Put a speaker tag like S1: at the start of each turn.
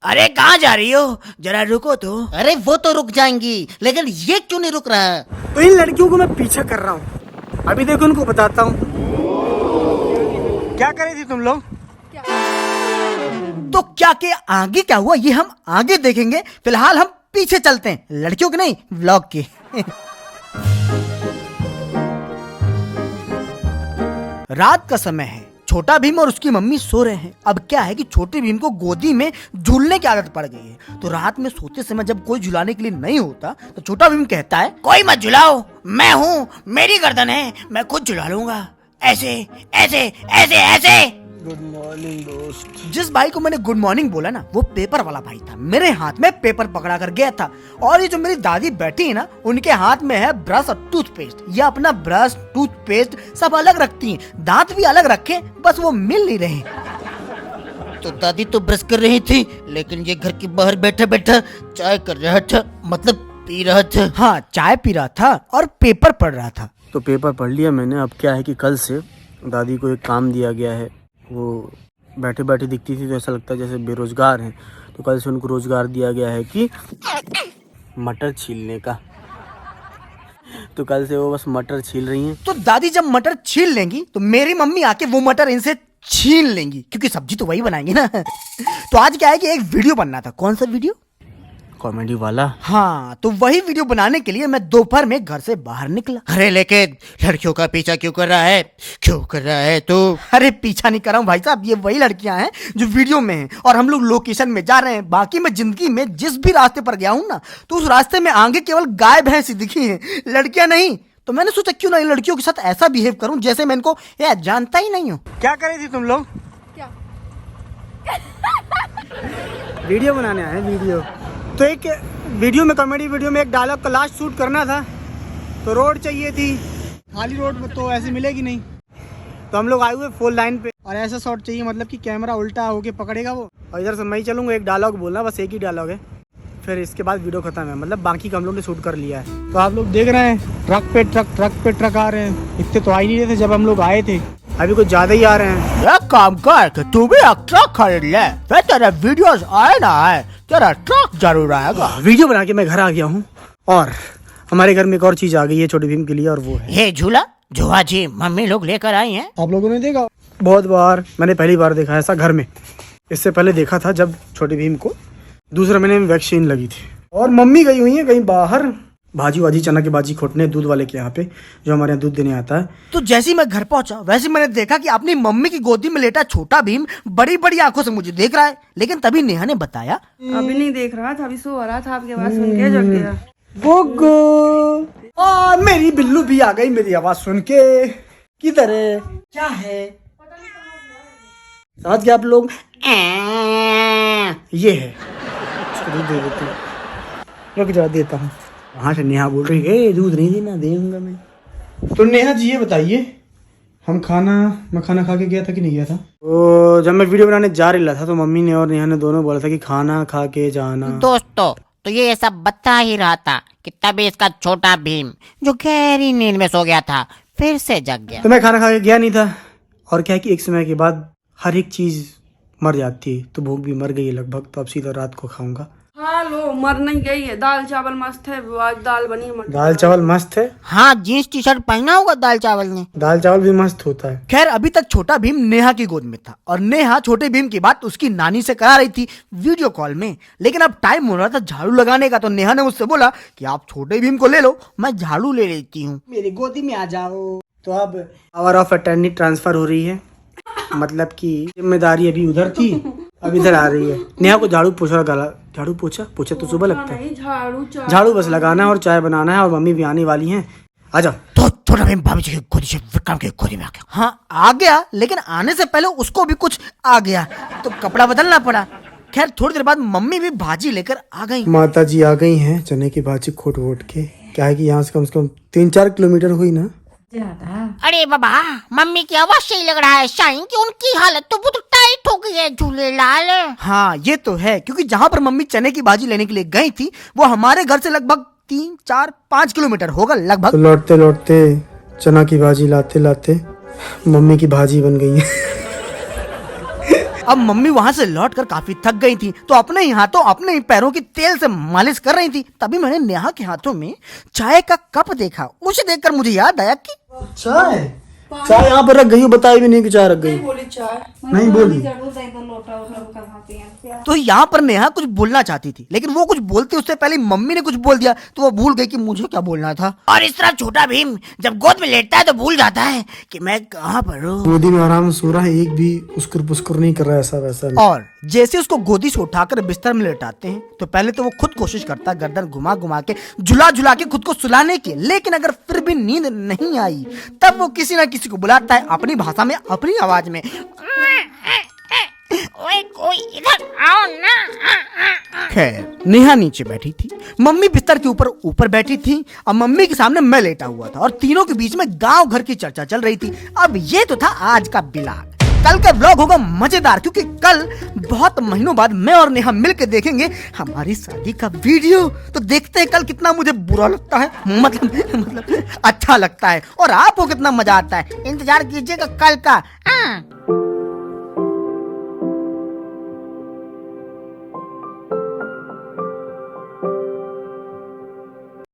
S1: अरे कहाँ जा रही हो? जरा रुको तो।
S2: अरे वो तो रुक जाएंगी, लेकिन ये क्यों नहीं रुक रहा है?
S3: तो इन लड़कियों को मैं पीछा कर रहा हूँ। अभी देखो उनको बताता हूँ। क्या कर रही थी तुम लोग?
S4: तो क्या के आगे क्या हुआ ये हम आगे देखेंगे। फिलहाल हम पीछे चलते हैं, लड़कियों के नहीं व्लॉग के। रात का समय है, छोटा भीम और उसकी मम्मी सो रहे हैं। अब क्या है कि छोटे भीम को गोदी में झूलने की आदत पड़ गई है। तो रात में सोते समय जब कोई झुलाने के लिए नहीं होता तो छोटा भीम कहता है,
S1: कोई मत झुलाओ, मैं हूँ, मेरी गर्दन है, मैं खुद झुला लूंगा। ऐसे ऐसे ऐसे ऐसे।
S3: गुड मॉर्निंग दोस्त।
S4: जिस भाई को मैंने गुड मॉर्निंग बोला ना, वो पेपर वाला भाई था। मेरे हाथ में पेपर पकड़ा कर गया था। और ये जो मेरी दादी बैठी है ना, उनके हाथ में है ब्रश और टूथपेस्ट। ये अपना ब्रश टूथपेस्ट सब अलग रखती हैं, दांत भी अलग रखे, बस वो मिल नहीं रहे।
S2: तो दादी तो ब्रश कर रही थी, लेकिन ये घर के बाहर बैठा बैठा चाय कर रहा था, मतलब पी रहा था।
S4: हाँ, चाय पी रहा था और पेपर पढ़ रहा था।
S3: तो पेपर पढ़ लिया मैंने। अब क्या है कि कल से दादी को एक काम दिया गया है। वो बैठे बैठे दिखती थी तो ऐसा लगता है जैसे बेरोजगार हैं। तो कल से उनको रोजगार दिया गया है कि मटर छीलने का। तो कल से वो बस मटर छील रही हैं।
S4: तो दादी जब मटर छील लेंगी तो मेरी मम्मी आके वो मटर इनसे छीन लेंगी, क्योंकि सब्जी तो वही बनाएंगी ना। तो आज क्या है कि एक वीडियो बनना था। कौन सा वीडियो?
S3: कॉमेडी वाला।
S4: हाँ, तो वही वीडियो बनाने के लिए मैं दोपहर में घर से बाहर निकला।
S2: अरे लेकिन लड़कियों का पीछा क्यों कर रहा है? क्यों कर रहा है तू?
S4: अरे पीछा नहीं कर रहा हूँ भाई साहब, ये वही लड़कियां हैं जो वीडियो में हैं और हम लोग लोकेशन में जा रहे हैं। बाकी मैं जिंदगी में जिस भी रास्ते पर गया हूँ ना, तो उस रास्ते में आगे केवल गाय भैंस ही दिखी हैं, लड़कियां नहीं। तो मैंने सोचा क्यों ना इन लड़कियों के साथ ऐसा बिहेव करूं जैसे मैं इनको जानता ही नहीं हूँ।
S3: क्या कर रही थी तुम लोग?
S5: क्या?
S3: वीडियो बनाने आए हैं, वीडियो। तो एक वीडियो में, कॉमेडी वीडियो में एक डायलॉग का लास्ट शूट करना था। तो रोड चाहिए थी, खाली रोड में तो ऐसे मिलेगी नहीं। तो हम लोग आए हुए फोर लाइन पे, और ऐसा शॉट चाहिए मतलब कि कैमरा उल्टा होके पकड़ेगा वो, और इधर से मैं ही चलूँगा। एक डायलॉग बोलना, बस एक ही डायलॉग है, फिर इसके बाद वीडियो खत्म है। मतलब बाकी का हम लोग ने शूट कर लिया है। तो आप लोग देख रहे हैं ट्रक पे ट्रक आ रहे हैं। इतने तो आ ही नहीं रहे थे जब हम लोग आए थे, अभी कुछ ज्यादा ही आ रहे हैं।
S4: एक काम कर कि तू भी एक ट्रक खरीद ले, फिर तेरे वीडियोस आए ना आए, तेरा ट्रक जरूर आएगा।
S3: वीडियो बना के मैं घर आ गया हूँ, और हमारे घर में एक और चीज आ गई है छोटे भीम के लिए, और वो है
S1: ये झूला जो आज मम्मी लोग लेकर आई हैं।
S3: आप लोगों ने देखा बहुत बार, मैंने पहली बार देखा ऐसा घर में। इससे पहले देखा था जब छोटे भीम को दूसरे महीने में वैक्सीन लगी थी। और मम्मी गई हुई है कहीं बाहर भाजी वाजी चना की भाजी खोटने दूध वाले के यहाँ पे, जो हमारे यहाँ दूध देने आता है।
S4: तो जैसे ही मैं घर पहुंचा वैसे मैंने देखा कि अपनी मम्मी की गोदी में लेटा छोटा भीम बड़ी बड़ी आंखों से मुझे देख रहा है। लेकिन तभी नेहा ने बताया,
S5: अभी नहीं देख रहा था, अभी सो रहा था, आपकी आवाज सुन के जग गया।
S3: गोगो, मेरी बिल्लू भी आ गई मेरी आवाज सुन के। किधर है? क्या है? समझ गए आप लोग? ये है, इसको दूध दे देते हैं। रुक जा, देता हूँ। वहाँ से नेहा बोल रही है दूध नहीं देना, देऊंगा मैं। तो नेहा जी ये बताइए, मैं खाना खा के गया था कि नहीं गया था? तो जब मैं वीडियो बनाने जा रहा था तो मम्मी ने और नेहा ने दोनों बोला था कि खाना खा के जाना।
S1: दोस्तों, तो ये सब बता ही रहा था कि तभी इसका छोटा भीम जो गहरी नींद में सो गया था फिर से जग गया।
S3: तो मैं खाना खा के गया नहीं था, और क्या है कि एक समय के बाद हर एक चीज मर जाती है, तो भूख भी मर गई है लगभग। तो अब सीधा रात को खाऊंगा।
S5: हाँ लो, मर नहीं गई है। दाल चावल मस्त है, आज दाल बनी है।
S3: दाल चावल मस्त है।
S1: हाँ, जीन्स टी शर्ट पहना होगा दाल चावल ने।
S3: दाल चावल भी मस्त होता है।
S4: खैर अभी तक छोटा भीम नेहा की गोद में था और नेहा छोटे भीम की बात उसकी नानी से करा रही थी वीडियो कॉल में। लेकिन अब टाइम हो रहा था झाड़ू लगाने का, तो नेहा ने मुझसे बोला कि आप छोटे भीम को ले लो, मैं झाड़ू ले लेती हूँ,
S3: मेरी गोदी में आ जाओ। तो अब पावर ऑफ अटर्नी ट्रांसफर हो रही है, मतलब कि जिम्मेदारी अभी उधर थी, अब इधर आ रही है। नेहा को झाड़ू पोछा पोछा तो सुबह लगता है। झाड़ू बस लगाना है और चाय बनाना है, और मम्मी भी आने वाली हैं। आ जाओ।
S4: तो छोटा भीम भाभी जी की गोदी से विक्रम की गोदी में आ गया। हाँ आ गया, लेकिन आने से पहले उसको भी कुछ आ गया, तो कपड़ा बदलना पड़ा। खैर थोड़ी देर बाद मम्मी भी भाजी लेकर आ गई।
S3: माता जी आ गई हैं चने की भाजी खोट वोट के। क्या है कि यहाँ से कम 3-4 किलोमीटर हुई ना।
S1: अरे बाबा, मम्मी की आवाज से ही लग रहा है शाइन कि उनकी हालत तो बहुत टाइट हो गई है झूलेलाल।
S4: हाँ ये तो है, क्योंकि जहाँ पर मम्मी चने की भाजी लेने के लिए गई थी वो हमारे घर से लगभग 3-4-5 किलोमीटर होगा लगभग।
S3: तो लौटते लौटते चना की भाजी लाते लाते मम्मी की भाजी बन गई है।
S4: अब मम्मी वहाँ से लौटकर काफी थक गई थी, तो अपने ही हाथों अपने ही पैरों की तेल से मालिश कर रही थी। तभी मैंने नेहा के हाथों में चाय का कप देखा। उसे देखकर मुझे याद आया कि
S3: चाय चाय यहाँ पर रख गई, बताई भी नहीं कि चाय रख गई।
S5: बोली चाय
S3: नहीं बोली।
S4: तो यहाँ पर नेहा कुछ बोलना चाहती थी, लेकिन वो कुछ बोलती उससे पहले मम्मी ने कुछ बोल दिया, तो वो भूल गई कि मुझे क्या बोलना था।
S1: और इस तरह छोटा भीम जब गोद में लेटता है तो भूल जाता है कि मैं कहाँ पर हूँ।
S3: गोदी में आराम से सो रहा है, एक भी उसकुर पुस्कुर नहीं कर रहा है, ऐसा वैसा नहीं।
S4: और जैसे उसको गोदी से उठाकर बिस्तर में लेटाते हैं तो पहले तो वो खुद कोशिश करता है गर्दन घुमा घुमा के झुला झुला के खुद को सुलाने की, लेकिन अगर फिर भी नींद नहीं आई तब वो किसी ना किसी को बुलाता है अपनी भाषा में, अपनी आवाज में।
S1: ओए कोई इधर आओ ना।
S4: खैर नेहा नीचे बैठी थी, मम्मी बिस्तर के ऊपर बैठी थी और मम्मी के सामने मैं लेटा हुआ था और तीनों के बीच में गांव घर की चर्चा चल रही थी। अब ये तो था आज का ब्लॉग। कल का ब्लॉग होगा मजेदार, क्योंकि कल बहुत महीनों बाद मैं और नेहा मिलकर देखेंगे हमारी शादी का वीडियो। तो देखते हैं कल कितना मुझे बुरा लगता है, मतलब अच्छा लगता है, और आपको कितना मजा आता है। इंतजार कीजिएगा कल का।